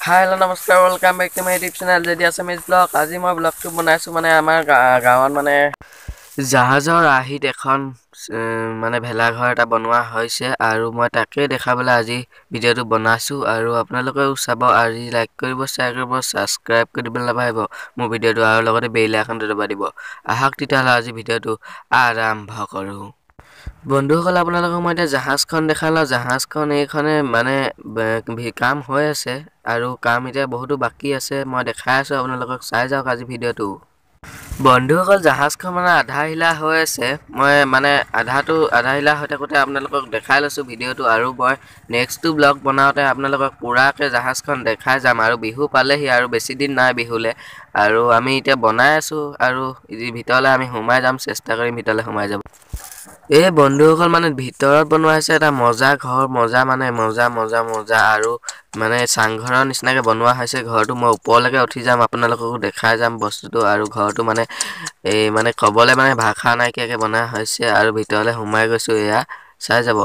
हाय hello नमस्कार welcome back to my YouTube channel JD Assamese blog আজি মই ব্লগটো বনাইছো মানে আমাৰ গাঁৱত মানে জাহাজৰ আহিত এখন মানে ভেলাঘৰ এটা বনোৱা হৈছে আৰু মই তাকে দেখাবলৈ আজি ভিডিওটো বনাইছো আৰু আপোনালোকেও চাব আৰু লাইক কৰিব শ্বেয়াৰ কৰিব সাবস্ক্ৰাইব কৰিবলৈ নাপাহৰিব মোৰ ভিডিওটো আৰু লগতে বেল আইকনটো দবাই দিব আহক তেতিয়াহ'লে আজি ভিডিওটো আৰম্ভ কৰো বন্ধুসকল আপোনালোকক মই জাহাজখন দেখালা জাহাজখন এইখনে মানে কাম হৈ আছে আৰু কাম এতিয়া বহুতো বাকি আছে মই দেখাই আছো আপোনালোকক চাই যাওক আজি ভিডিওটো বন্ধুসকল জাহাজখন মানে আধা হিলা হৈ আছে মই মানে আধা হিলা হৈ থাকোতে আপোনালোকক দেখাই লৈছো ভিডিওটো আৰু মই নেক্সট ব্লগ বনাওতে আপোনালোকক পুৰাকে জাহাজখন দেখাই যাম আৰু বিহু পালেহি আৰু বেছি দিন নাই বিহুলে আৰু আমি এতিয়া বনাই আছো আৰু ভিতৰলে আমি সোমাই যাম চেষ্টা কৰিম ভিতৰলে সোমাই যাব এই বন্ধুসকল মানে ভিতৰত বনোৱা হৈছে এটা মজা ঘৰ মজা মানে মজা আৰু মানে চাংঘৰৰ নিচিনাকে বনোৱা হৈছে ঘৰটো মই ওপৰলৈকে উঠি যাম আপোনালোকক দেখাই যাম বস্তুটো আৰু ঘৰটো মানে এই মানে কবলে মানে ভাষা নাইকিয়াকে বনোৱা হৈছে আৰু ভিতৰলে সোমাই গৈছো এয়া চাই যাব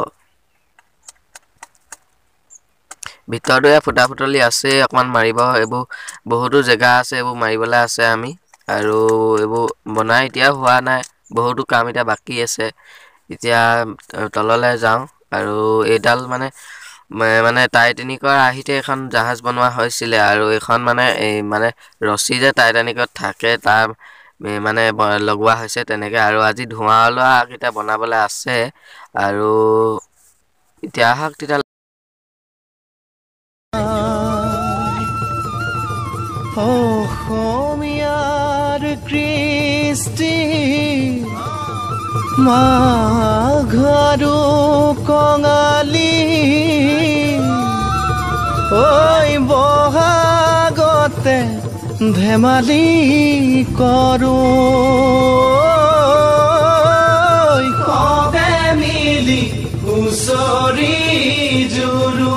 ভিতৰটো ফুটা ফুটলি আছে অকমান মাৰিব এবোৰ বহুতো জেগা আছে এবোৰ মাৰিবলে আছে আমি আৰু এবোৰ বনাই এতিয়া হোৱা নাই বহুতো কাম এতিয়া বাকি আছে এতিয়া তললে যাও আৰু এডাল মানে টাইটানিকৰ আহিতে এখন জাহাজ বনোৱা হৈছিল আৰু এখন মানে এই মানে ৰছী যে টাইটানিকত থাকে তাৰ মানে লগোৱা হৈছে তেনেকে আৰু আজি ধোঁৱা ওলোৱা কিটা বনাবলৈ আছে আৰু এতিয়া হক তিতা অসমীয়াৰ কৃষ্টি মাঘৰো কঙালী ঐ বহাগতে ধেমালি কৰোঁ কবে মিলি হুঁচৰি জুৰু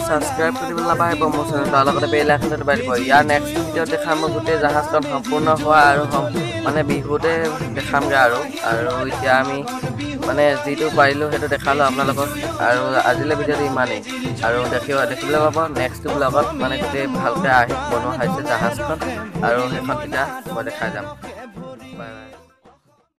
সাবস্ক্ৰাইব কৰিবলৈ নাপাহৰিব মোৰ চেনেলটো লগতে বেল আইকনটো দবাই দিব ইয়াৰ নেক্সট ভিডিঅ দেখাম মই গোটেই জাহাজখন সম্পূৰ্ণ হোৱা আৰু মানে বিহুতে দেখামগে আৰু এতিয়া আমি মানে যিটো পাৰিলো সেইটো দেখালো আপোনালোকক আৰু আজিলে ভিডিঅটো ইমানেই আৰু দেখিবলৈ পাব নেক্সট ব্লগত মানে গোটেই ভালকে আহি বনোৱা হৈছে জাহাজখন আৰু সেইখন তেতিয়া মই দেখাই যাম